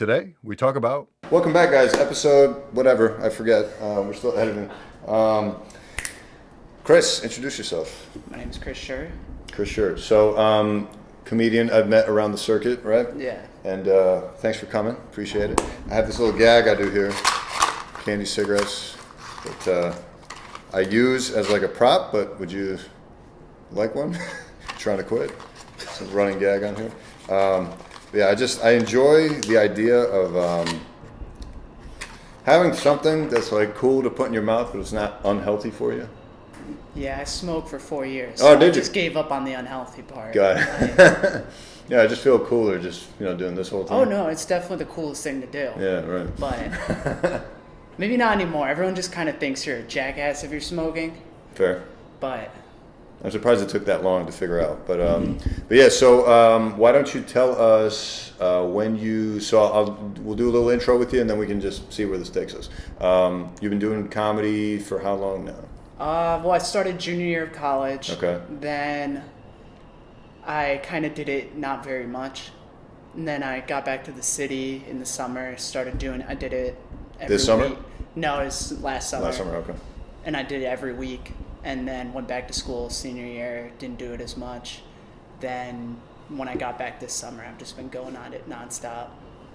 Today, we talk about. Welcome back, guys. Episode whatever, I forget. We're still editing. Chris, introduce yourself. My name is Chris Scher. Chris Scher. So, comedian I've met around the circuit, right? Yeah. And thanks for coming. Appreciate it. I have this little gag I do here. Candy cigarettes that I use as like a prop, but would you like one? Trying to quit. It's a running gag on here. Yeah, I enjoy the idea of having something that's like cool to put in your mouth, but it's not unhealthy for you. Yeah, I smoked for 4 years. Oh, so did I you? just gave up on the unhealthy part. Got it. Yeah, I just feel cooler just, doing this whole thing. Oh, no, it's definitely the coolest thing to do. Yeah, right. But maybe not anymore. Everyone just kind of thinks you're a jackass if you're smoking. Fair. But I'm surprised it took that long to figure out. But yeah, so why don't you tell us when you saw, we'll do a little intro with you and then we can just see where this takes us. You've been doing comedy for how long now? well, I started junior year of college. Okay. Then I kind of did it not very much. And then I got back to the city in the summer, I did it every This summer? week. No, it was last summer. Last summer, okay. And I did it every week, and then went back to school senior year, didn't do it as much. Then when I got back this summer, I've just been going on it nonstop.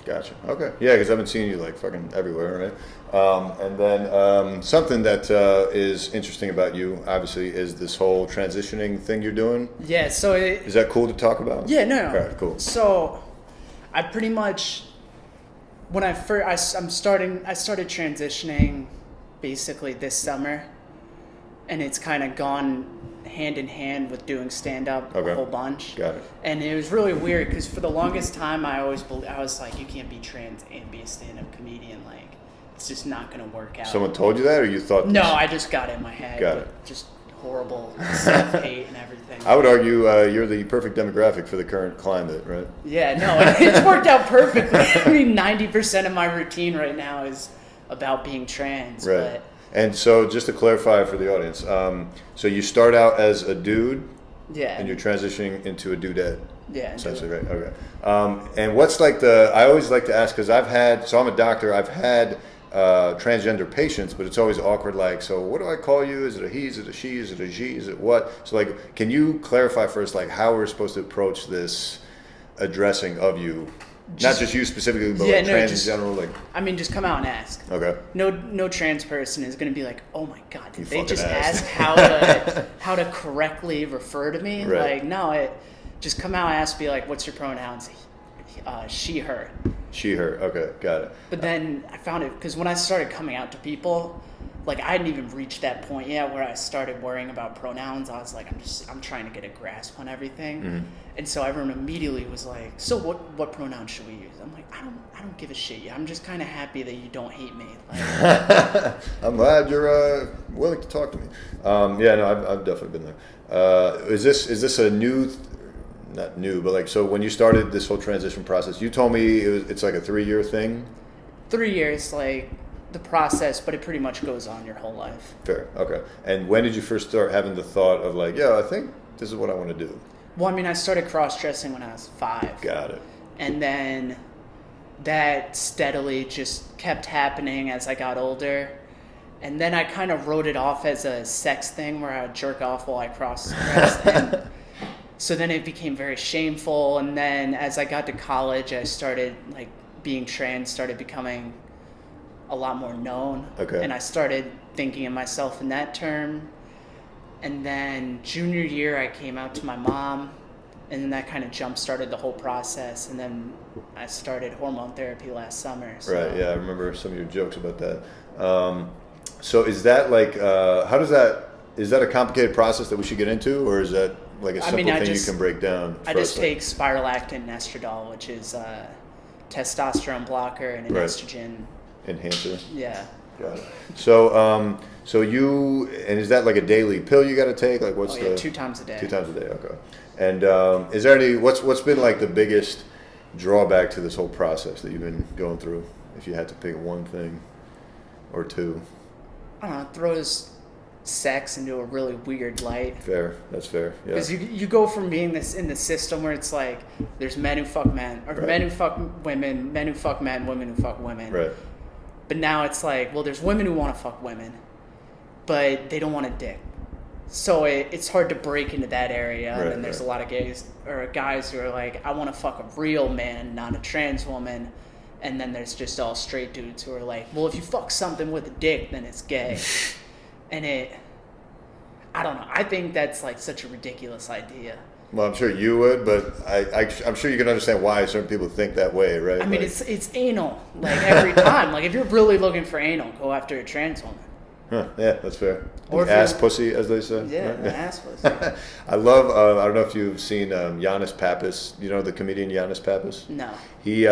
Gotcha. Okay. Yeah, because I've been seeing you like fucking everywhere, right? And then something that is interesting about you, obviously, is this whole transitioning thing you're doing. Yeah, so Is that cool to talk about? Yeah, no. All right, cool. So I pretty much, when I started transitioning basically this summer, and it's kind of gone hand in hand with doing stand-up Okay. a whole bunch. Got it. And it was really weird because for the longest time I was like, you can't be trans and be a stand-up comedian. Like, it's just not going to work out. Someone told you that, or you thought? No, I just got it in my head. Got with it. Just horrible self-hate and everything. I would argue you're the perfect demographic for the current climate, right? Yeah, no, it's worked out perfectly. I mean, 90% of my routine right now is about being trans. Right. But And so, just to clarify for the audience, so you start out as a dude, yeah, and you're transitioning into a dudette. yeah, Essentially, right? Okay. And what's like I always like to ask, because I'm a doctor, I've had transgender patients, but it's always awkward, like, so what do I call you? Is it a he, is it a she, is it a she, is it what? So like, can you clarify first, like, how we're supposed to approach this addressing of you? Not just you specifically, but Yeah, like no, trans just- in general, like, I mean, just come out and ask. okay. No trans person is going to be like, oh my god, You did they fucking just asked. ask how to correctly refer to me? Right. Like, no, just come out and ask, be like, what's your pronouns? She, her. She, her, okay, got it. But then I found it, because when I started coming out to people, like, I hadn't even reached that point yet where I started worrying about pronouns. I was like, I'm trying to get a grasp on everything. Mm-hmm. And so everyone immediately was like, so what pronoun should we use? I'm like, I don't give a shit. I'm just kind of happy that you don't hate me. Like, I'm glad you're willing to talk to me. Yeah, no, I've definitely been there. Is this a new, not new, but like, so when you started this whole transition process, you told me it's like a 3-year thing? 3 years, like, the process, but it pretty much goes on your whole life. Fair, okay. And when did you first start having the thought of like, yeah, I think this is what I want to do? Well, I mean, I started cross-dressing when I was 5. Got it. And then that steadily just kept happening as I got older. And then I kind of wrote it off as a sex thing where I would jerk off while I cross-dressed. And so then it became very shameful. And then as I got to college, I started, like, being trans started becoming a lot more known. Okay. And I started thinking of myself in that term. And then junior year, I came out to my mom. And then that kind of jump-started the whole process. And then I started hormone therapy last summer. So. Right, yeah, I remember some of your jokes about that. So is that like, is that a complicated process that we should get into, or is that like a simple thing you can break down? I just take spiralactin and estradiol, which is a testosterone blocker and an Right. estrogen Enhancer. Yeah. Got it. So, and is that like a daily pill you got to take? Like, what's 2 times a day. 2 times a day? Okay. And is there any? What's been like the biggest drawback to this whole process that you've been going through? If you had to pick one thing or two. I don't know. It throws sex into a really weird light. Fair. That's fair. Yeah. Because you go from being this in the system where it's like there's men who fuck men, or Right. men who fuck women, men who fuck men, women who fuck women. Right. But now it's like, well, there's women who want to fuck women, but they don't want a dick. So it's hard to break into that area. Right, And there's right. a lot of guys who are like, I want to fuck a real man, not a trans woman. And then there's just all straight dudes who are like, well, if you fuck something with a dick, then it's gay. And I don't know. I think that's like such a ridiculous idea. Well, I'm sure you would, but I'm sure you can understand why certain people think that way, right? I mean, Like, it's anal, like every time. Like if you're really looking for anal, go after a trans woman. huh, yeah, that's fair. Or if Ass you're- pussy, as they say. Yeah, right? an ass pussy. I love. I don't know if you've seen Giannis Pappas. You know the comedian Giannis Pappas. No. He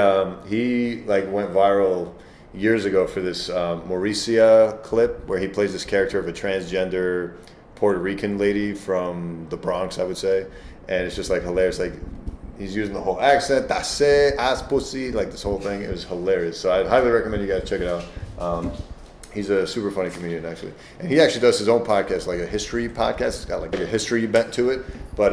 like went viral years ago for this Mauricia clip where he plays this character of a transgender Puerto Rican lady from the Bronx, I would say, and it's just like hilarious. Like he's using the whole accent, "Tase, ass pussy," like this whole thing. It was hilarious. So I'd highly recommend you guys check it out. He's a super funny comedian, actually, and he actually does his own podcast, like a history podcast. It's got like a history bent to it, but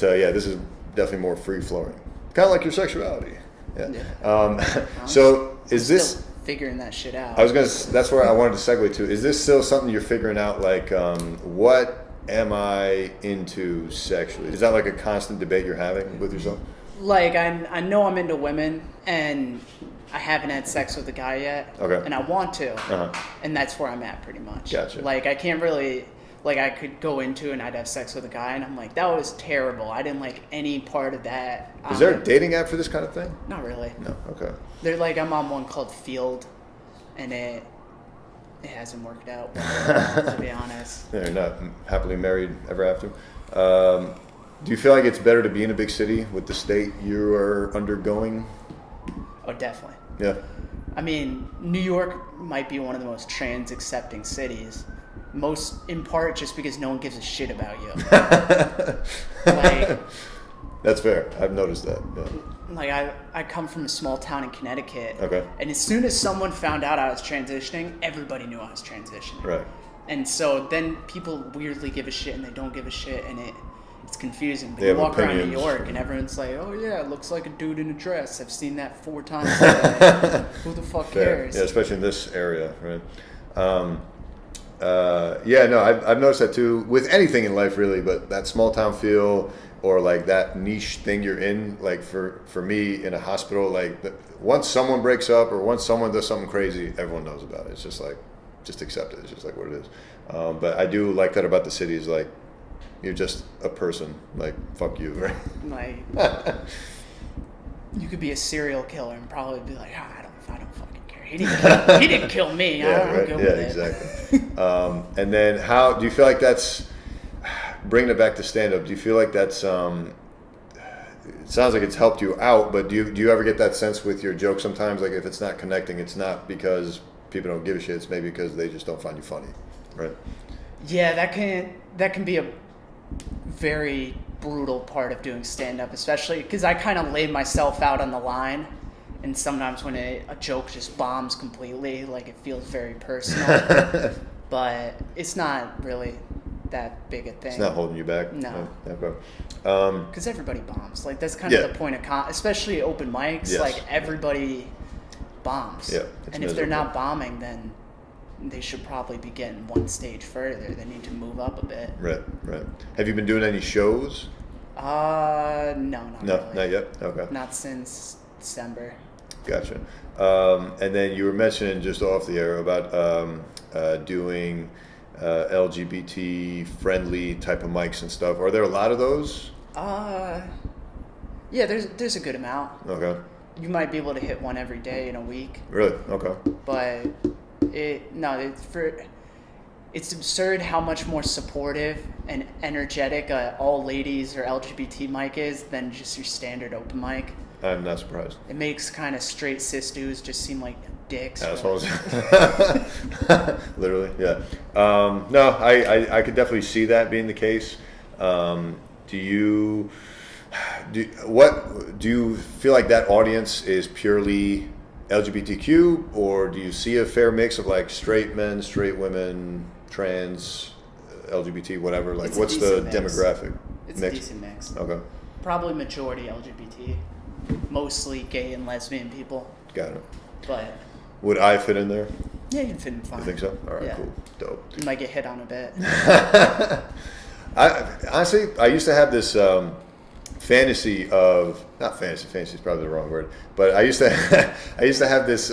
yeah, this is definitely more free flowing, kind of like your sexuality. Yeah. So is this? Still figuring that shit out. I was gonna. That's where I wanted to segue to. Is this still something you're figuring out? Like, what am I into sexually? Is that like a constant debate you're having with yourself? Like I know I'm into women, and I haven't had sex with a guy yet. Okay. And I want to. Uh-huh. And that's where I'm at pretty much. Gotcha. Like I can't really, like I could go into and I'd have sex with a guy and I'm like, that was terrible. I didn't like any part of that. Is there a dating app for this kind of thing? Not really. No. Okay. They're like, I'm on one called Field, and it hasn't worked out well, to be honest. They're not happily married ever after. Do you feel like it's better to be in a big city with the state you are undergoing? Oh, definitely. Yeah. I mean, New York might be one of the most trans accepting cities. Most in part just because no one gives a shit about you. Like, That's fair. I've noticed that. Yeah. like I come from a small town in Connecticut. Okay. And as soon as someone found out I was transitioning, everybody knew I was transitioning. Right. And so then people weirdly give a shit and they don't give a shit, and it's confusing. But They you have walk around New opinions. York and everyone's like, oh yeah, it looks like a dude in a dress. I've seen that 4 times today. Who the fuck Fair. cares? Yeah, especially in this area, right? Yeah, no, I've noticed that too with anything in life, really. But that small town feel, or like that niche thing you're in, like for me in a hospital, like once someone breaks up or once someone does something crazy, everyone knows about it. It's just like, just accept it. It's just like what it is. But I do like that about the city is like, you're just a person. Like fuck you, right? Like, you could be a serial killer and probably be like, I don't fucking care. He didn't kill me. Yeah, I'm right. good Yeah, with it. exactly. And then how do you feel like that's bringing it back to stand up? Do you feel like that's it sounds like it's helped you out, but do you ever get that sense with your jokes sometimes, like if it's not connecting, it's not because people don't give a shit, it's maybe because they just don't find you funny, right? Yeah, that can be a very brutal part of doing stand-up, especially because I kind of lay myself out on the line, and sometimes when a joke just bombs completely, like it feels very personal. But it's not really that big a thing. It's not holding you back. No. Okay. Because everybody bombs. Like that's kind Yeah. of the point of especially open mics. Yes. Like everybody bombs. Yeah, it's and if they're miserable. not bombing, then they should probably be getting one stage further. They need to move up a bit. Right. Have you been doing any shows? No, not No, really. not yet. Okay. Not since December. Gotcha. And then you were mentioning just off the air about doing LGBT friendly type of mics and stuff. Are there a lot of those? Yeah, there's a good amount. Okay. You might be able to hit one every day in a week, Really? Okay. but it's absurd how much more supportive and energetic all ladies or LGBT mic is than just your standard open mic. I'm not surprised. It makes kind of straight cis dudes just seem like dicks. Assholes. Literally, yeah. No, I could definitely see that being the case. Do you feel like that audience is purely LGBTQ, or do you see a fair mix of like straight men, straight women? trans, LGBT, whatever? Like, It's a what's the decent mix. demographic? It's a mix? decent mix. Okay, Probably majority LGBT, mostly gay and lesbian people. got it. But Would I fit in there? yeah, you'd fit in fine. You think so? All right, Yeah. cool, dope. You might get hit on a bit. I honestly, I used to have this fantasy of, not fantasy. Fantasy is probably the wrong word, but I used to I used to have this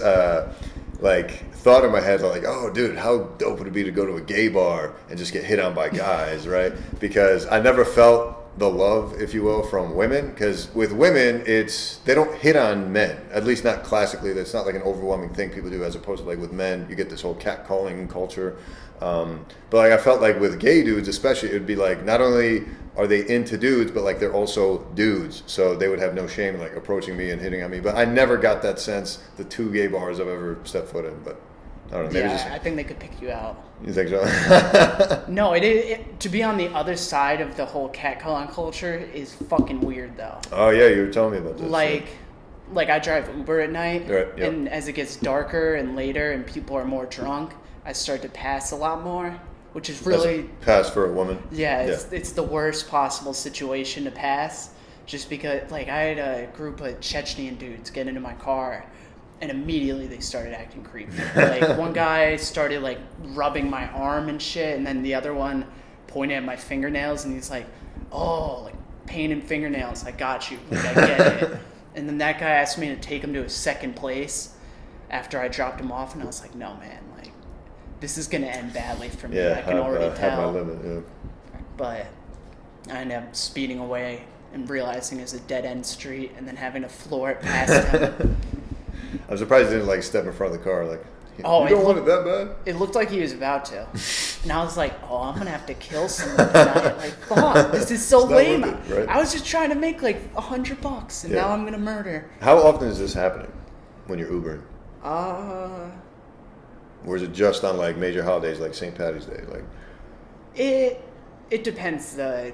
like thought in my head like, oh, dude, how dope would it be to go to a gay bar and just get hit on by guys, right? Because I never felt the love, if you will, from women. Because with women, they don't hit on men, at least not classically. That's not like an overwhelming thing people do, as opposed to like with men, you get this whole catcalling culture. But like I felt like with gay dudes, especially, it would be like not only are they into dudes, but like they're also dudes, so they would have no shame in like approaching me and hitting on me. But I never got that sense the 2 gay bars I've ever stepped foot in. But I don't know. Maybe Yeah, I think they could pick you out. you think so? No, to be on the other side of the whole catcalling culture is fucking weird though. Oh yeah, you were telling me about this. Like I drive Uber at night, Right, yep. and as it gets darker and later and people are more drunk, I start to pass a lot more, which is really pass for a woman. yeah, it's the worst possible situation to pass. Just because, like, I had a group of Chechnyan dudes get into my car, and immediately they started acting creepy. Like, one guy started, like, rubbing my arm and shit, and then the other one pointed at my fingernails, and he's like, oh, like, pain and fingernails, I got you. Like, I get it. And then that guy asked me to take him to a second place after I dropped him off, and I was like, no, man, like, this is going to end badly for me. Yeah, I can already have my tell. limit. Yeah. But I ended up speeding away and realizing it was a dead-end street and then having to floor it past him. I'm surprised he didn't like step in front of the car. Like, Oh, you don't want it that bad? It looked like he was about to. And I was like, oh, I'm going to have to kill someone tonight. Like, fuck, this is so It's not lame. worth it, right? I was just trying to make like $100 and Yeah. now I'm going to murder. How often is this happening when you're Ubering? Or is it just on like major holidays like St. Patty's Day? Like, It depends. I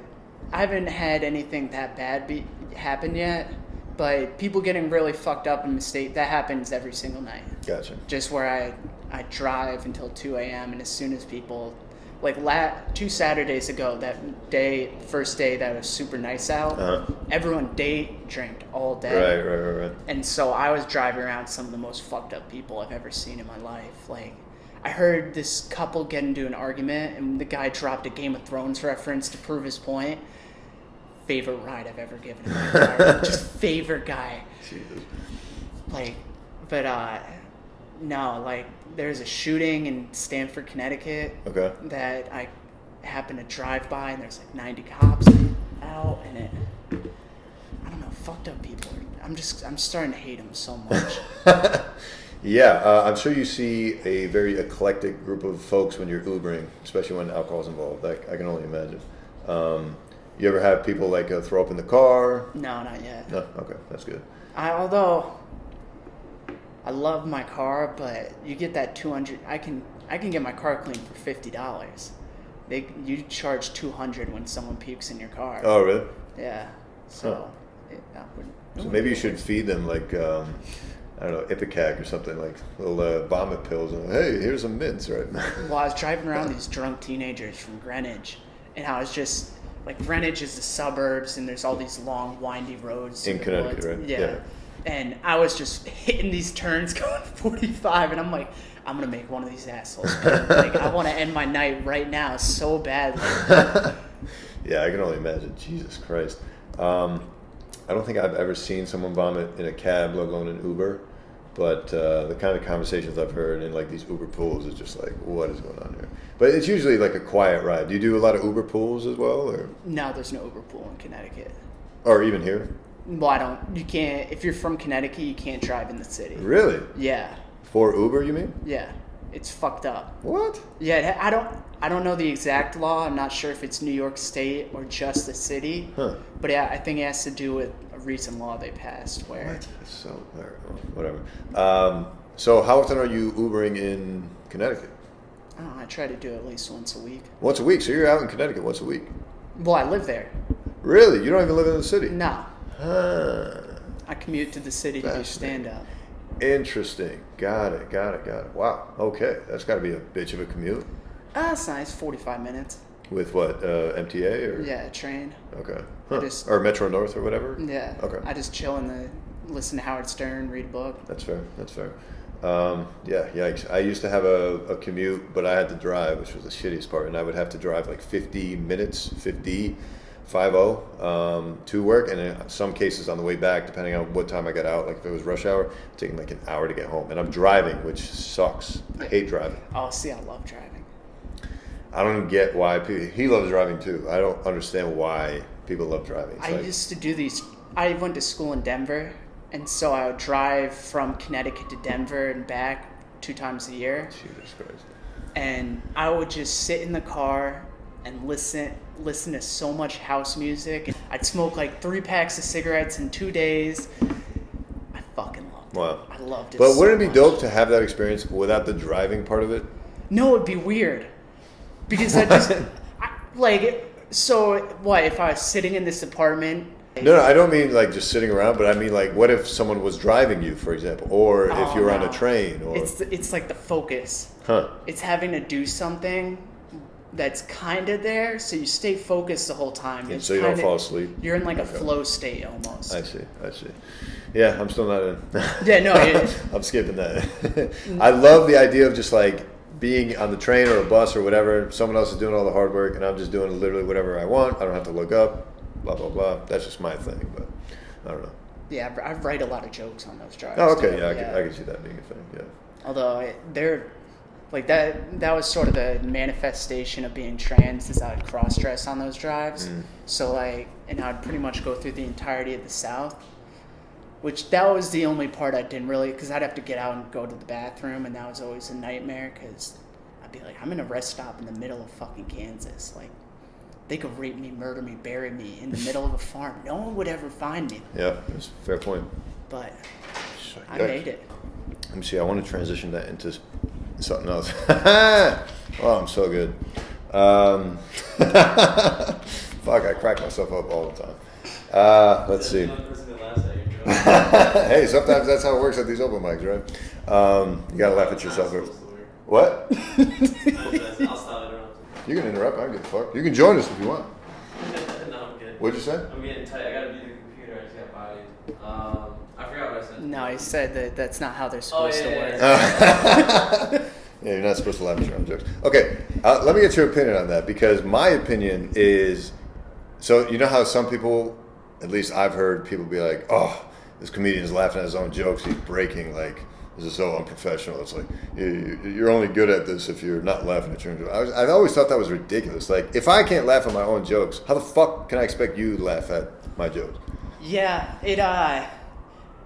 haven't had anything that bad happen yet, but people getting really fucked up in mistake, that happens every single night. gotcha. Just where I drive until 2 a.m. and as soon as people, like 2 Saturdays ago, that first day that was super nice out, everyone drank all day. Right. And so I was driving around some of the most fucked up people I've ever seen in my life. Like, I heard this couple get into an argument, and the guy dropped a Game of Thrones reference to prove his point. Favorite ride I've ever given in my entire life. Just favorite guy. Jesus. Like, but no, like, there's a shooting in Stamford, Connecticut Okay. that I happened to drive by, and there's like 90 cops out, and I don't know, fucked up people. I'm starting to hate them so much. Yeah, I'm sure you see a very eclectic group of folks when you're Ubering, especially when alcohol's involved. I can only imagine. You ever have people like throw up in the car? No, not yet. No? Okay, that's good. Although I love my car, but you get that $200. I can get my car cleaned for $50. You charge $200 when someone pukes in your car. Oh, really? Yeah. So, So maybe you should feed them like I don't know, Ipecac or something, like little vomit pills. And hey, here's some mints, right? Well, I was driving around these drunk teenagers from Greenwich, and I was just like, Greenwich is the suburbs, and there's all these long, windy roads In the Connecticut, woods. right? Yeah. Yeah. And I was just hitting these turns going 45, and I'm like, I'm gonna make one of these assholes. Like, I want to end my night right now so badly. Yeah, I can only imagine. Jesus Christ. I don't think I've ever seen someone vomit in a cab, let alone an Uber. But the kind of conversations I've heard in like these Uber pools is just like, what is going on here? But it's usually like a quiet ride. Do you do a lot of Uber pools as well, or No, there's no Uber pool in Connecticut. even here? Well, you can't. If you're from Connecticut, you can't drive in the city. Really? Yeah, For Uber, you mean? yeah, it's fucked up. What? Yeah, I don't know the exact law. I'm not sure if it's New York State or just the city. Huh. But yeah, I think it has to do with a recent law they passed where What? So whatever. So how often are you Ubering in Connecticut? I don't know, I try to do it at least once a week. Once a week. So you're out in Connecticut once a week. Well, I live there. Really? You don't even live in the city? No, Huh. I commute to the city to do Fascinating. stand-up. Interesting. Got it. Wow. Okay. That's got to be a bitch of a commute. It's nice. 45 minutes. With what? MTA or? Yeah, train. Okay. I Or Metro North or whatever? Yeah. Okay. I just chill listen to Howard Stern, read a book. That's fair. That's fair. Yeah, yikes. I used to have a commute, but I had to drive, which was the shittiest part. And I would have to drive like 50 minutes, 50, 50, to work. And in some cases on the way back, depending on what time I got out, like if it was rush hour, taking like an hour to get home. And I'm driving, which sucks. I hate driving. Oh, see, I love driving. I don't even get why people, he loves driving too. I don't understand why people love driving. It's I used to do these. I went to school in Denver, and so I would drive from Connecticut to Denver and back 2 times a year. Jesus Christ. And I would just sit in the car and listen to so much house music. I'd smoke like 3 packs of cigarettes in 2 days. I fucking loved it. Wow. I loved it. But so wouldn't it be much. dope to have that experience without the driving part of it? No, it'd be weird. Because I just, so what, if I was sitting in this apartment? No, I don't mean like just sitting around, but I mean like what if someone was driving you, for example, or if you were on a train, or It's like the focus. huh? It's having to do something that's kind of there, so you stay focused the whole time. And It's so you don't kinda- fall asleep. You're in like a Okay. flow state almost. I see. Yeah, I'm still not in. Yeah, no, I'm skipping that. I love the idea of just like being on the train or a bus or whatever. Someone else is doing all the hard work, and I'm just doing literally whatever I want. I don't have to look up. Blah blah blah. That's just my thing, but I don't know. Yeah, I write a lot of jokes on those drives. Oh, okay. too. Yeah, I can see that being a thing. Yeah. Although they're like that was sort of the manifestation of being trans, is I'd cross dress on those drives. So and I'd pretty much go through the entirety of the South, which that was the only part I didn't really, because I'd have to get out and go to the bathroom, and that was always a nightmare because I'd be like, I'm in a rest stop in the middle of fucking Kansas, like. They could rape me, murder me, bury me in the middle of a farm. No one would ever find me. Yeah, that's a fair point. But I Yikes. made it. Let me see. I want to transition that into something else. Oh, I'm so good. Fuck, I crack myself up all the time. Let's see. Hey, sometimes that's how it works at these open mics, right? You gotta laugh at yourself. What? I'll stop interrupting. You can interrupt. I don't give a fuck. You can join us if you want. No, I'm good. What'd you say? I'm getting tight. I gotta be the computer. I just got bodied. I forgot what I said. No, he said that that's not how they're supposed to work. Yeah, you're not supposed to laugh at your own jokes. Okay, let me get your opinion on that, because my opinion is, so you know how some people, at least I've heard people be like, oh, this comedian is laughing at his own jokes, he's breaking, like, this is so unprofessional. It's like, you're only good at this if you're not laughing at your own jokes. I've always thought that was ridiculous. Like, if I can't laugh at my own jokes, how the fuck can I expect you to laugh at my jokes? Yeah,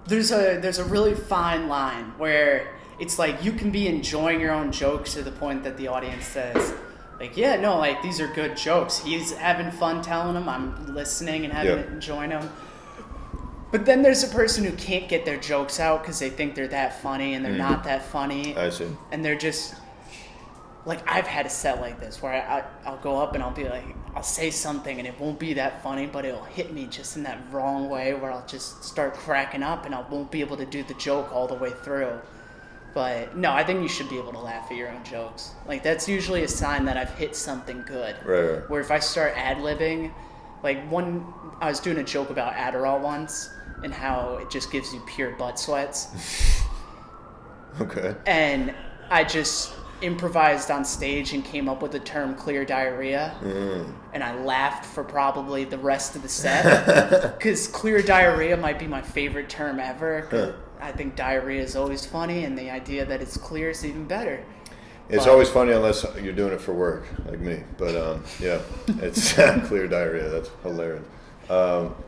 there's a really fine line where it's like you can be enjoying your own jokes to the point that the audience says, like, yeah, no, like, these are good jokes. He's having fun telling them. I'm listening and enjoying them. But then there's a person who can't get their jokes out because they think they're that funny and they're not that funny. I see. And they're just, like, I've had a set like this where I'll go up and I'll be like, I'll say something and it won't be that funny, but it'll hit me just in that wrong way where I'll just start cracking up and I won't be able to do the joke all the way through. But no, I think you should be able to laugh at your own jokes. Like, that's usually a sign that I've hit something good. Right. Where if I start ad-libbing, like I was doing a joke about Adderall once and how it just gives you pure butt sweats. Okay. And I just improvised on stage and came up with the term clear diarrhea. And I laughed for probably the rest of the set. Because clear diarrhea might be my favorite term ever. Huh. I think diarrhea is always funny, and the idea that it's clear is even better. It's always funny unless you're doing it for work, like me. But yeah, it's clear diarrhea. That's hilarious.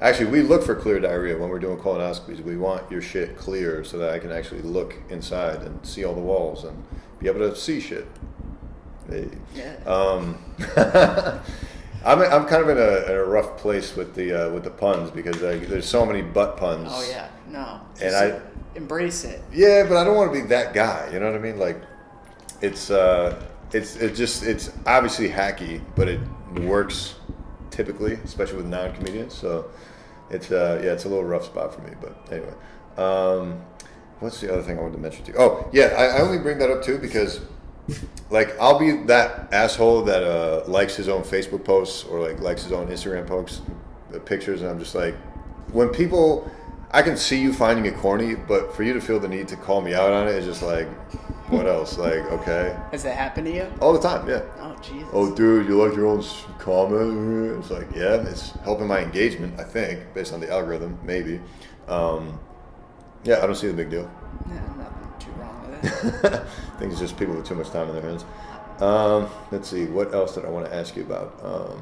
Actually, we look for clear diarrhea when we're doing colonoscopies. We want your shit clear so that I can actually look inside and see all the walls and be able to see shit. Hey. Yeah. I'm kind of in a rough place with the puns because there's so many butt puns. Oh yeah, no. And Just embrace it. Yeah, but I don't want to be that guy. You know what I mean? Like, it's obviously hacky, but it works typically, especially with non-comedians. So it's a little rough spot for me. But anyway, what's the other thing I wanted to mention to you? Oh yeah, I only bring that up too because like I'll be that asshole that likes his own Facebook posts or like likes his own Instagram posts, pictures, and I'm just like, when people, I can see you finding it corny, but for you to feel the need to call me out on it is just like, what else? Like, okay, Has that happened to you? all the time, yeah. Oh Jesus. Oh, dude, you like your own comment? It's like, yeah, it's helping my engagement, I think, based on the algorithm, maybe. Yeah, I don't see the big deal. Yeah, nothing too wrong with it. I think it's just people with too much time in their hands. Let's see, what else did I want to ask you about?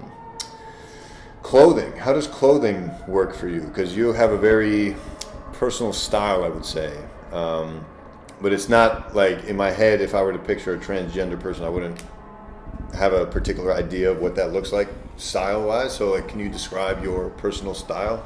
Clothing. How does clothing work for you? Because you have a very personal style, I would say. But it's not like in my head, if I were to picture a transgender person, I wouldn't have a particular idea of what that looks like style-wise. So, like, can you describe your personal style?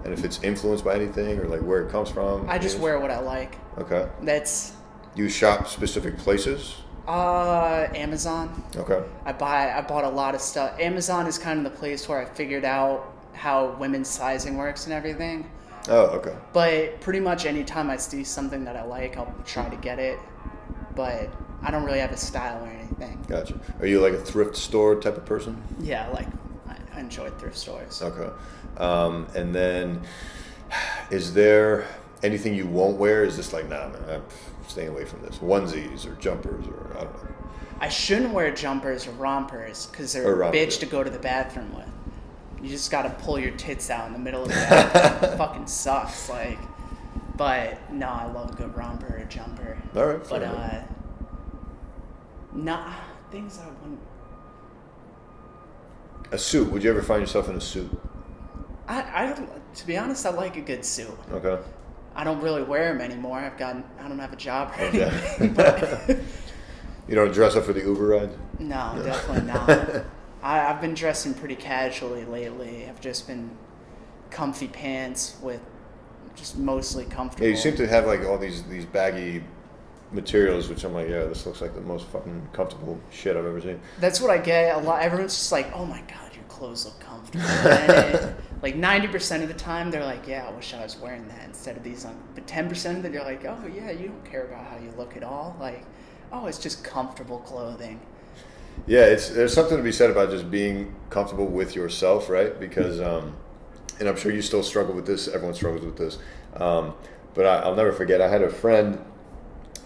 And if it's influenced by anything or like where it comes from? I just wear what I like. Okay. That's You shop specific places? Amazon. Okay. I bought a lot of stuff. Amazon is kind of the place where I figured out how women's sizing works and everything. Oh, okay. But pretty much anytime I see something that I like, I'll try to get it. But I don't really have a style or anything. Gotcha. Are you like a thrift store type of person? Yeah, like I enjoy thrift stores. Okay. And then, is there anything you won't wear? Is this like, nah, man, I'm staying away from this? Onesies or jumpers or I don't know. I shouldn't wear jumpers or rompers because they're Or a bitch rompers. to go to the bathroom with. You just got to pull your tits out in the middle of the bathroom. It fucking sucks. Like, but no, I love a good romper or jumper. All right. But fair enough. nah, things I wouldn't. A suit. Would you ever find yourself in a suit? I to be honest, I like a good suit. Okay. I don't really wear them anymore. I don't have a job or Okay. anything. But You don't dress up for the Uber ride? no, definitely not. I've been dressing pretty casually lately. I've just been comfy pants with just mostly comfortable. Yeah, you seem to have like all these baggy materials, which I'm like, yeah, this looks like the most fucking comfortable shit I've ever seen. That's what I get a lot. Everyone's just like, "Oh my god, your clothes look comfortable." And like 90% of the time, they're like, "Yeah, I wish I was wearing that instead of these." But 10% of it, they're like, "Oh yeah, you don't care about how you look at all. Like, oh, it's just comfortable clothing." Yeah, there's something to be said about just being comfortable with yourself, right? Because, and I'm sure you still struggle with this. Everyone struggles with this. But I'll never forget. I had a friend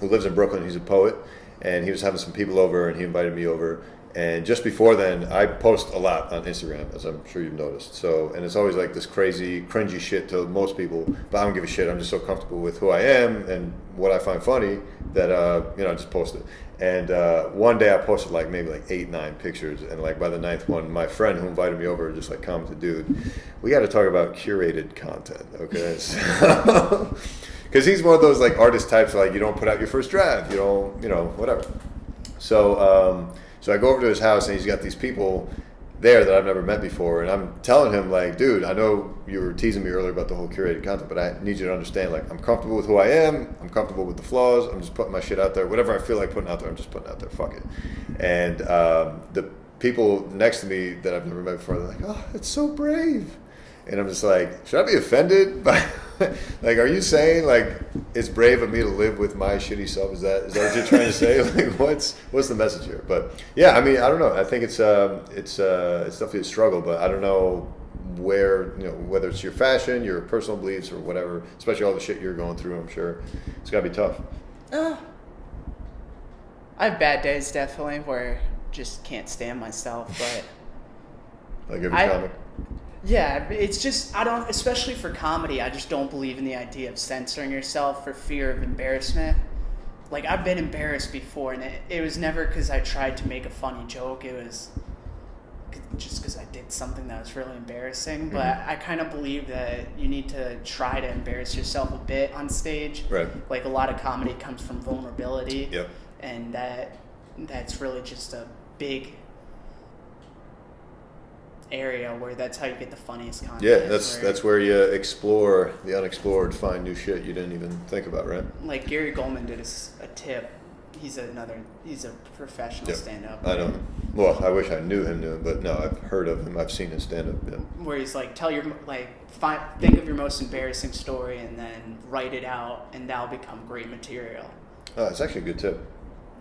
who lives in Brooklyn. He's a poet, and he was having some people over, and he invited me over. And just before then, I post a lot on Instagram, as I'm sure you've noticed. So, and it's always like this crazy, cringy shit to most people, but I don't give a shit. I'm just so comfortable with who I am and what I find funny that, I just post it. And one day I posted like maybe like 8, 9 pictures, and like by the 9th one, my friend who invited me over just like commented, "Dude, we got to talk about curated content, okay?" Because he's one of those like artist types, like you don't put out your first draft, you don't, whatever. So I go over to his house, and he's got these people there that I've never met before, and I'm telling him like, "Dude, I know you were teasing me earlier about the whole curated content, but I need you to understand, like, I'm comfortable with who I am, I'm comfortable with the flaws, I'm just putting my shit out there. Whatever I feel like putting out there, I'm just putting out there, fuck it." And the people next to me that I've never met before, they're like, "Oh, that's so brave." And I'm just like, should I be offended by, like, are you saying like it's brave of me to live with my shitty self? Is that what you're trying to say? Like, what's the message here? But yeah, I mean, I don't know. I think it's definitely a struggle, but I don't know where, whether it's your fashion, your personal beliefs, or whatever. Especially all the shit you're going through. I'm sure it's gotta be tough. I have bad days definitely where I just can't stand myself, but Like every comic. yeah, it's just, I don't, especially for comedy, I just don't believe in the idea of censoring yourself for fear of embarrassment. Like, I've been embarrassed before, and it was never because I tried to make a funny joke. It was just because I did something that was really embarrassing. But I kind of believe that you need to try to embarrass yourself a bit on stage. Right. Like, a lot of comedy comes from vulnerability. Yep. And that's really just a big area where that's how you get the funniest content. Yeah, that's where you explore the unexplored, find new shit you didn't even think about, right? Like Gary Goldman did a tip. He's a professional stand-up. I don't. Well, I wish I knew him, but no, I've heard of him. I've seen his stand-up. Yeah. Where he's like, think of your most embarrassing story and then write it out, and that'll become great material. Oh, it's actually a good tip.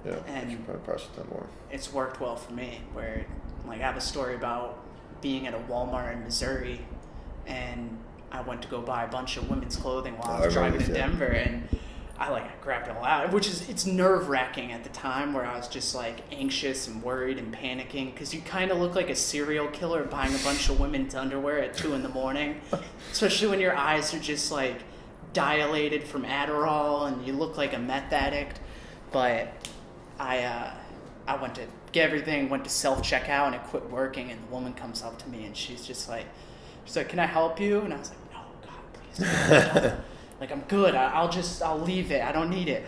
Yeah, And- I should probably process that more. It's worked well for me. Where like I have a story about being at a Walmart in Missouri, and I went to go buy a bunch of women's clothing while I was driving to Denver, and I grabbed it all out, it's nerve wracking at the time where I was just like anxious and worried and panicking because you kind of look like a serial killer buying a bunch of women's underwear at 2 a.m, especially when your eyes are just like dilated from Adderall and you look like a meth addict. But I went to get everything, went to self-checkout, and it quit working, and the woman comes up to me and she's like, can I help you? And I was like, no, God, please. Like, I'm good. I'll leave it. I don't need it.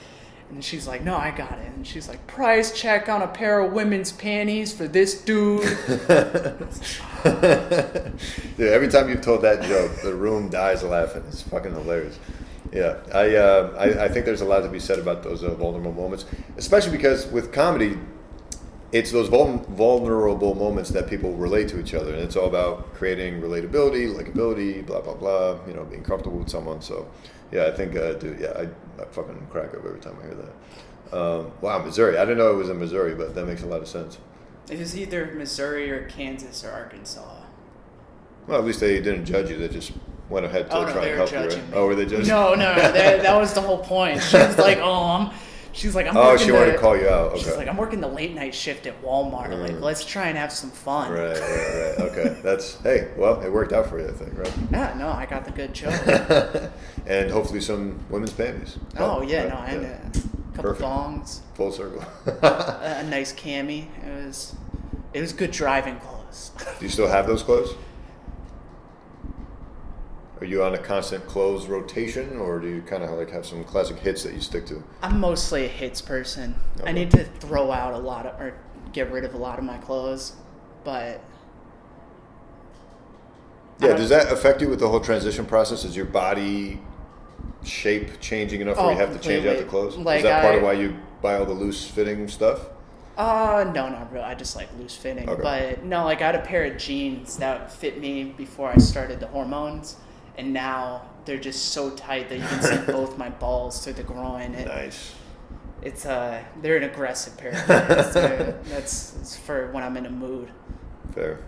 And she's like, no, I got it. And she's like, price check on a pair of women's panties for this dude. Dude, every time you've told that joke, the room dies laughing. It's fucking hilarious. Yeah, I think there's a lot to be said about those vulnerable moments, especially because with comedy, it's those vulnerable moments that people relate to each other, and it's all about creating relatability, likability, blah blah blah. Being comfortable with someone. So, yeah, I think, dude, yeah, I fucking crack up every time I hear that. Wow, Missouri. I didn't know it was in Missouri, but that makes a lot of sense. It was either Missouri or Kansas or Arkansas. Well, at least they didn't judge you. They just went ahead to try and help you, right? Me. Oh, were they judging? No, that was the whole point. She was like, I'm Oh, she wanted to call you out. Okay. She's like, I'm working the late night shift at Walmart. Like, let's try and have some fun. Right. Okay. Hey, well, it worked out for you, I think, right? Yeah, no, I got the good joke. And hopefully some women's panties. Oh, yeah, right? no, I had a couple Perfect. thongs. Full circle. A nice cami. It was good driving clothes. Do you still have those clothes? Are you on a constant clothes rotation, or do you kind of have some classic hits that you stick to? I'm mostly a hits person. Okay. I need to throw out or get rid of a lot of my clothes, but Yeah, does that affect you with the whole transition process? Is your body shape changing enough where you have to change out the clothes? Like, is that part of why you buy all the loose fitting stuff? No, not really. I just like loose fitting. Okay. But no, I got a pair of jeans that fit me before I started the hormones, and now they're just so tight that you can see both my balls through the groin. Nice. It's they're an aggressive pair of jeans. That's for when I'm in a mood. Fair.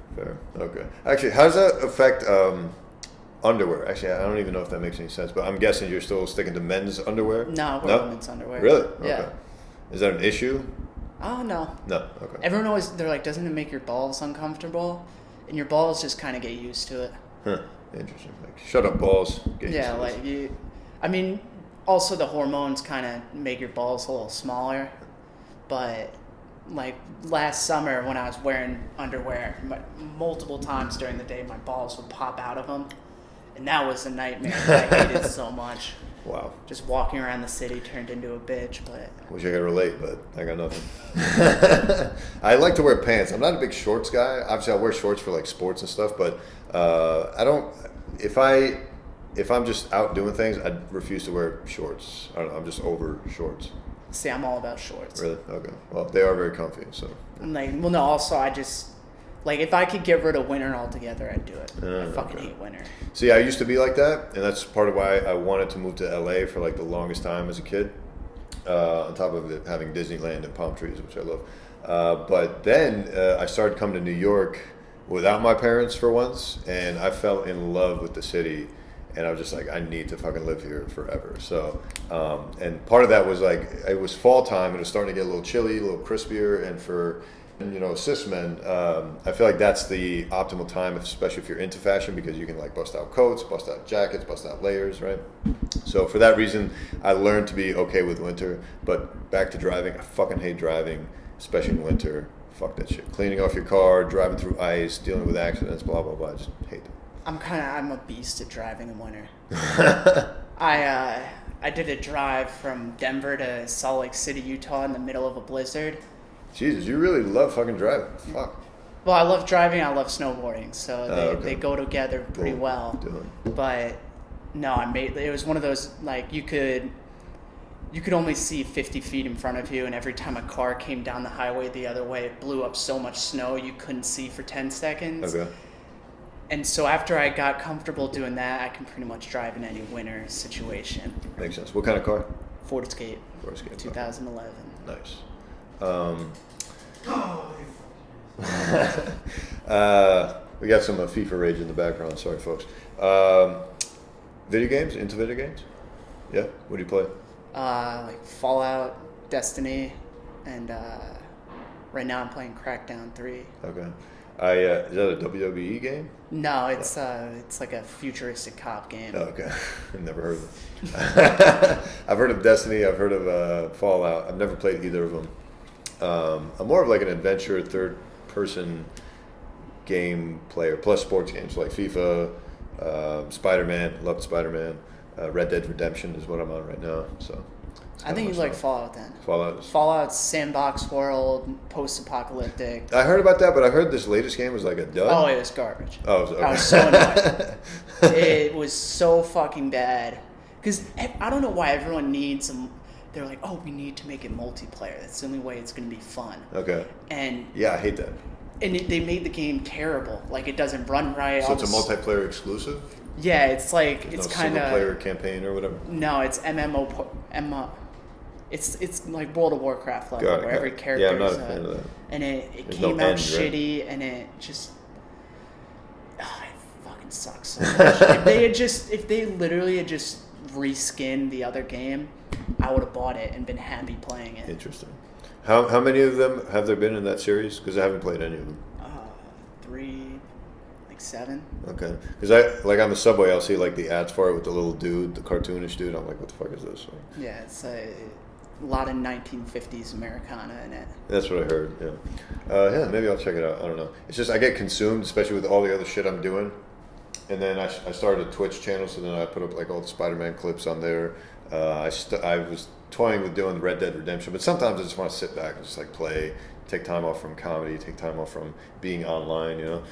Okay. Actually, how does that affect underwear? Actually, I don't even know if that makes any sense, but I'm guessing you're still sticking to men's underwear? No, we're women's underwear. Really? Yeah. Okay. Is that an issue? Oh, no. No. Okay. Everyone always, they're like, doesn't it make your balls uncomfortable? And your balls just kind of get used to it. Huh. Interesting. Like, shut up, balls. Get used Yeah, to this. like also the hormones kind of make your balls a little smaller. But like last summer when I was wearing underwear multiple times during the day, my balls would pop out of them. And that was a nightmare. I hated it so much. Wow. Just walking around the city turned into a bitch, but Wish I could relate, but I got nothing. I like to wear pants. I'm not a big shorts guy. Obviously, I wear shorts for like sports and stuff, but I don't. If I'm just out doing things, I refuse to wear shorts. I don't know. I'm just over shorts. see, I'm all about shorts. Really? Okay. Well, they are very comfy. So. I'm like, well, no, also I just, like, if I could get rid of winter altogether, I'd do it. I fucking hate winter. See, I used to be like that, and that's part of why I wanted to move to LA for like the longest time as a kid. On top of it, having Disneyland and palm trees, which I love. But then I started coming to New York without my parents for once, and I fell in love with the city. And I was just like, I need to fucking live here forever. So, and part of that was like, it was fall time and it was starting to get a little chilly, a little crispier. And for, cis men, I feel like that's the optimal time, especially if you're into fashion, because you can like bust out coats, bust out jackets, bust out layers, right? So for that reason, I learned to be okay with winter. But back to driving, I fucking hate driving, especially in winter. Fuck that shit. Cleaning off your car, driving through ice, dealing with accidents, blah, blah, blah. I just hate that. I'm a beast at driving in winter. I did a drive from Denver to Salt Lake City, Utah in the middle of a blizzard. Jesus, you really love fucking driving. Fuck. Well, I love driving, I love snowboarding, so okay. they go together pretty Cool. well. Dylan. But no, it was one of those, like, you could only see 50 feet in front of you, and every time a car came down the highway the other way, it blew up so much snow you couldn't see for 10 seconds. Okay. And so after I got comfortable doing that, I can pretty much drive in any winter situation. Makes sense. What kind of car? Ford Escape, Ford Escape. 2011. Nice. We got some FIFA rage in the background. Sorry, folks. Video games? Into video games? Yeah. What do you play? Like Fallout, Destiny, and right now I'm playing Crackdown 3. Okay. Is that a WWE game? No, it's like a futuristic cop game. Oh, okay. I've never heard of it. I've heard of Destiny. I've heard of Fallout. I've never played either of them. I'm more of like an adventure, third-person game player, plus sports games like FIFA, Spider-Man. Loved Spider-Man. Red Dead Redemption is what I'm on right now. So I think you like Fallout then. Fallout's sandbox world, post-apocalyptic. I heard about that, but I heard this latest game was like a dud. Oh, it was garbage. Oh, okay. I was so annoyed. It was so fucking bad. Because I don't know why everyone needs them. They're like, oh, we need to make it multiplayer. That's the only way it's going to be fun. Okay. And yeah, I hate that. And they made the game terrible. Like, it doesn't run right. So it's a multiplayer exclusive? Yeah, it's like, There's it's no kind of... single-player campaign or whatever? No, it's it's like World of Warcraft level, where every character yeah, I'm not a fan of that. And it There's came no out end, shitty, right? And it just... it fucking sucks so much. If they literally had just reskinned the other game, I would have bought it and been happy playing it. Interesting. How many of them have there been in that series? Because I haven't played any of them. 7. Okay. Because on the subway, I'll see like the ads for it with the little dude, the cartoonish dude. I'm like, what the fuck is this? Yeah, it's a lot of 1950s Americana in it. That's what I heard. Yeah. Maybe I'll check it out. I don't know. It's just I get consumed, especially with all the other shit I'm doing. And then I started a Twitch channel, so then I put up like all the Spider-Man clips on there. I was toying with doing Red Dead Redemption, but sometimes I just want to sit back and just like play, take time off from comedy, take time off from being online, you know.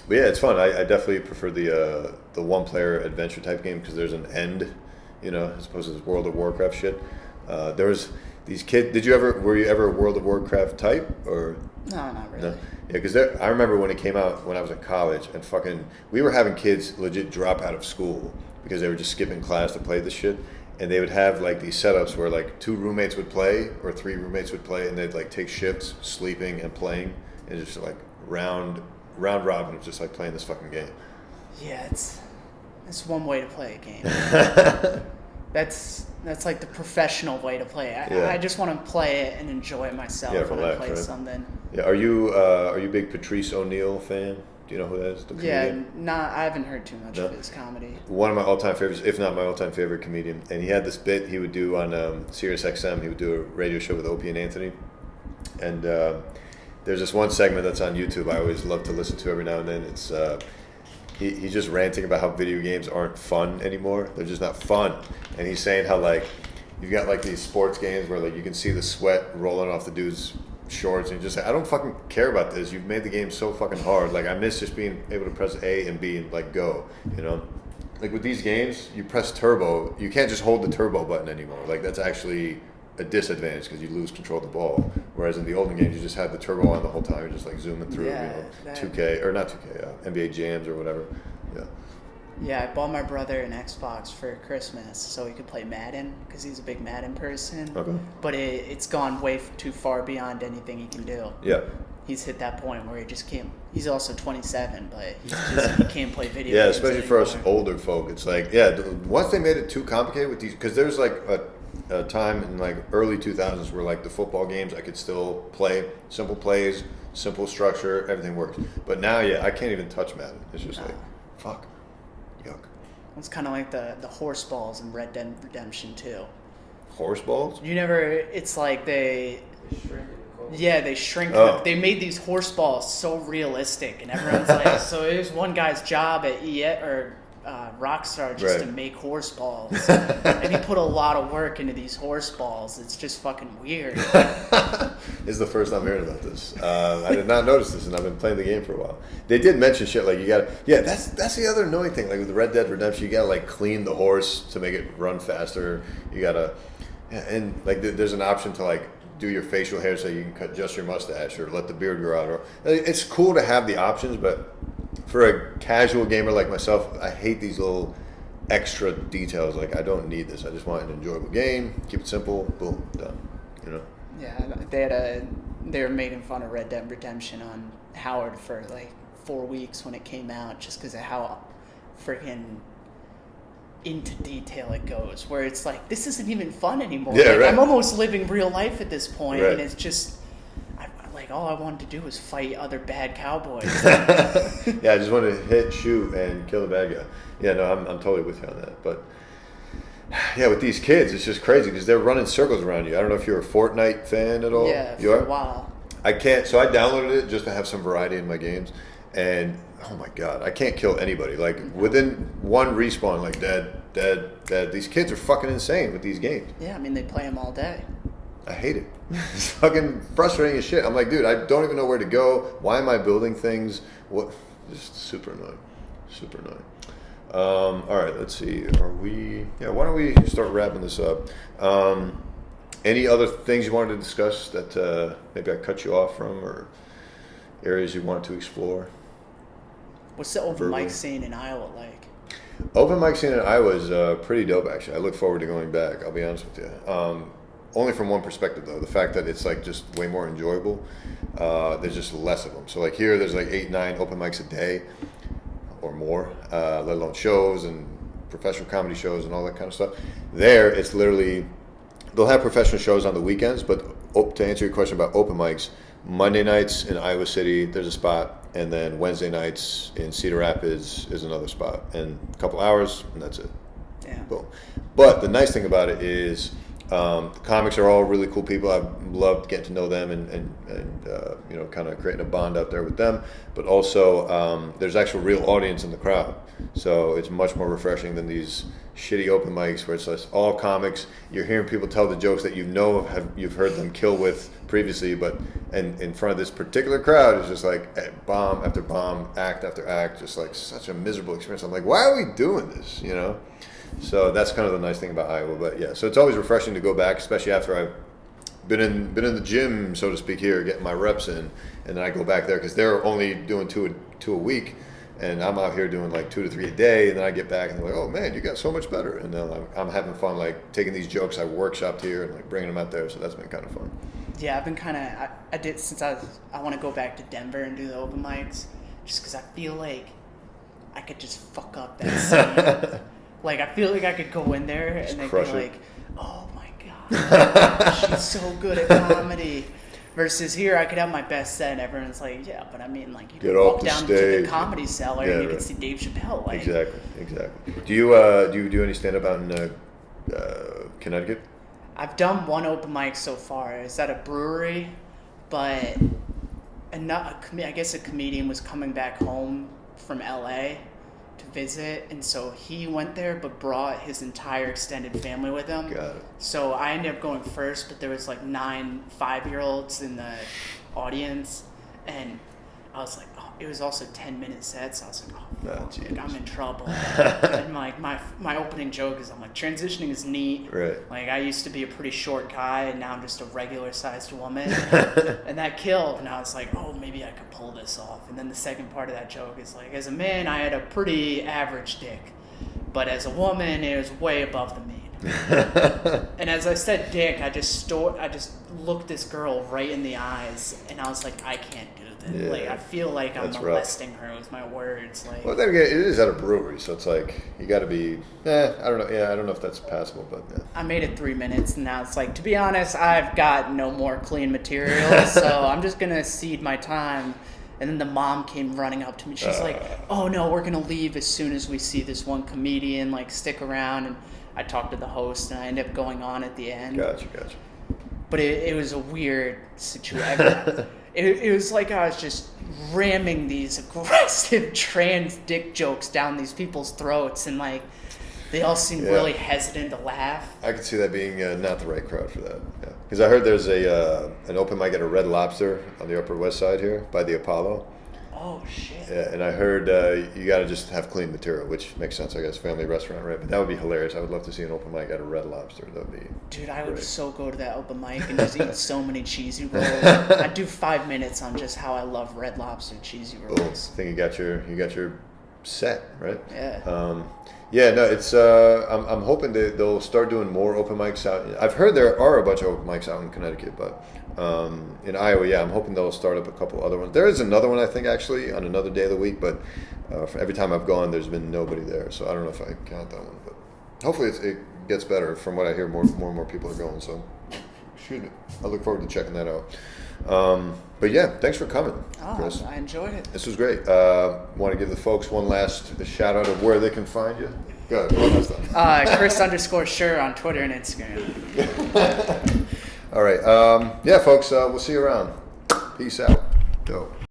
But yeah, it's fun. I definitely prefer the one-player adventure type game because there's an end, you know, as opposed to this World of Warcraft shit. There was these kids. Were you ever a World of Warcraft type or? No, not really. No? Yeah, because I remember when it came out when I was in college and we were having kids legit drop out of school because they were just skipping class to play this shit. And they would have like these setups where like 2 roommates would play or 3 roommates would play, and they'd like take shifts, sleeping and playing, and just like round robin of just like playing this fucking game. Yeah, it's one way to play a game. That's like the professional way to play it. I just want to play it and enjoy it myself when I play something. Yeah, are you a big Patrice O'Neal fan? Do you know who that is? I haven't heard too much of his comedy. One of my all-time favorites, if not my all-time favorite comedian. And he had this bit he would do on Sirius XM. He would do a radio show with Opie and Anthony. And there's this one segment that's on YouTube I always love to listen to every now and then. It's he's just ranting about how video games aren't fun anymore. They're just not fun. And he's saying how like you've got like these sports games where like you can see the sweat rolling off the dude's shorts, and you just say, I don't fucking care about this. You've made the game so fucking hard. Like I miss just being able to press A and B and like go, you know? Like with these games, you press turbo, you can't just hold the turbo button anymore. Like that's actually a disadvantage because you lose control of the ball. Whereas in the olden games, you just had the turbo on the whole time. You're just like zooming through, 2K or not 2K, NBA Jams or whatever. Yeah. Yeah, I bought my brother an Xbox for Christmas so he could play Madden because he's a big Madden person. Okay. But it's gone way too far beyond anything he can do. Yeah. He's hit that point where he just can't. He's also 27, but he can't play video games. Yeah, especially anymore. for us older folk. It's like, once they made it too complicated with these, because there's like a time in like early 2000s where like the football games I could still play, simple plays, simple structure, everything works. But now, I can't even touch Madden. It's just like, fuck. Yuck. It's kind of like the horse balls in Red Dead Redemption 2. Horse balls? It's like they shrink it. Yeah, they shrink them. They made these horse balls so realistic, and everyone's like, so it was one guy's job at Rockstar just to make horse balls. And he put a lot of work into these horse balls. It's just fucking weird. This is the first I'm hearing about this. I did not notice this, and I've been playing the game for a while. They did mention shit like you gotta, that's the other annoying thing. Like with Red Dead Redemption, you gotta like clean the horse to make it run faster. You gotta, and like there's an option to like do your facial hair so you can cut just your mustache or let the beard grow out. Or it's cool to have the options, but for a casual gamer like myself, I hate these little extra details. Like I don't need this. I just want an enjoyable game. Keep it simple. Boom, done. You know. Yeah, they were making fun of Red Dead Redemption on Howard for like 4 weeks when it came out, just because of how freaking into detail it goes. Where it's like, this isn't even fun anymore. Yeah, like, right. I'm almost living real life at this point, Right. and it's just, like, all I wanted to do was fight other bad cowboys. Yeah, I just wanted to hit, shoot, and kill the bad guy. Yeah, no, I'm totally with you on that. But yeah, with these kids, it's just crazy because they're running circles around you. I don't know if you're a Fortnite fan at all. Yeah, You for are? a while. I can't. So I downloaded it just to have some variety in my games, and oh my god, I can't kill anybody. Like within one respawn, like dead. These kids are fucking insane with these games. Yeah, I mean, they play them all day. I hate it. It's fucking frustrating as shit. I'm like, dude, I don't even know where to go. Why am I building things? What? Just super annoying. Super annoying. All right, let's see. Are we? Yeah. Why don't we start wrapping this up? Any other things you wanted to discuss that maybe I cut you off from, or areas you wanted to explore? What's the open Verbally. mic scene in Iowa like? Open mic scene in Iowa is pretty dope, actually. I look forward to going back. I'll be honest with you. Only from one perspective, though, the fact that it's like just way more enjoyable. There's just less of them. So like here, there's like 8, 9 open mics a day or more, let alone shows and professional comedy shows and all that kind of stuff. There, it's literally, they'll have professional shows on the weekends, but to answer your question about open mics, Monday nights in Iowa City, there's a spot, and then Wednesday nights in Cedar Rapids is another spot, and a couple hours, and that's it. Yeah. Boom. But the nice thing about it is the comics are all really cool people. I've loved getting to know them and you know, kind of creating a bond out there with them. But also, there's actual real audience in the crowd, so it's much more refreshing than these shitty open mics where it's just all comics. You're hearing people tell the jokes that you've heard them kill with previously, but and in front of this particular crowd is just like bomb after bomb, act after act, just like such a miserable experience. I'm like, why are we doing this? You know. So that's kind of the nice thing about Iowa. But yeah, so it's always refreshing to go back, especially after I've been in the gym, so to speak, here, getting my reps in, and then I go back there because they're only doing two a week, and I'm out here doing like 2 to 3 a day, and then I get back and they're like, oh man, you got so much better, and then I'm having fun like taking these jokes I workshopped here and like bringing them out there. So that's been kind of fun. Yeah, I've been kind of, I did, since I want to go back to Denver and do the open mics, just because I feel like I could just fuck up that scene. Like, I feel like I could go in there and they'd be crush it. like, oh my God, she's so good at comedy. Versus here, I could have my best set and everyone's like, yeah, but I mean, like, you Get could off walk the down to stage. the Comedy Cellar Yeah, and you right. could see Dave Chappelle. Like, Exactly. Do you do any stand up out in Connecticut? I've done one open mic so far. It's at a brewery, but I guess a comedian was coming back home from LA to visit, and so he went there but brought his entire extended family with him. Got it. So I ended up going first, but there was like 9 5-year-olds in the audience, and I was like, oh, it was also 10-minute sets. I was like, oh, fuck, dude, Jesus. I'm in trouble. And like my opening joke is, I'm like, transitioning is neat. Right. Like, I used to be a pretty short guy, and now I'm just a regular-sized woman. And that killed, and I was like, oh, maybe I could pull this off. And then the second part of that joke is like, as a man, I had a pretty average dick. But as a woman, it was way above the mean. And as I said dick, I just looked this girl right in the eyes, and I was like, I can't do this. Yeah. Like, I feel like I'm That's rough. molesting her with my words. Like, Well, then again, it is at a brewery, so it's like you got to be. I don't know. Yeah, I don't know if that's passable, but yeah. I made it 3 minutes, and now it's like, to be honest, I've got no more clean material, so I'm just gonna cede my time. And then the mom came running up to me. She's like, oh no, we're gonna leave as soon as we see this one comedian, like, stick around. And I talked to the host, and I ended up going on at the end. Gotcha. But it was a weird situation. It was like I was just ramming these aggressive trans dick jokes down these people's throats, and like, they all seemed Yeah. really hesitant to laugh. I could see that being not the right crowd for that. Yeah, because I heard there's an open mic at a Red Lobster on the Upper West Side here by the Apollo. Oh shit. Yeah, and I heard you got to just have clean material, which makes sense, I guess. Family restaurant, right? But that would be hilarious. I would love to see an open mic at a Red Lobster. That would be. Dude, I would great. so go to that open mic and just eat so many cheesy rolls. I'd do 5 minutes on just how I love Red Lobster cheesy Cool. I rolls. think you got your set, right? Yeah. Yeah, no, it's. I'm hoping they'll start doing more open mics out. I've heard there are a bunch of open mics out in Connecticut, but in Iowa, yeah, I'm hoping they'll start up a couple other ones. There is another one, I think, actually, on another day of the week, but for every time I've gone, there's been nobody there, so I don't know if I count that one. But hopefully, it gets better. From what I hear, more and more people are going. So, excuse me. I look forward to checking that out. But yeah, thanks for coming, Chris. I enjoyed it. This was great. Want to give the folks one last shout out of where they can find you? Go ahead, one last time. Chris_Scher on Twitter and Instagram. All right. Yeah, folks, we'll see you around. Peace out. Dope.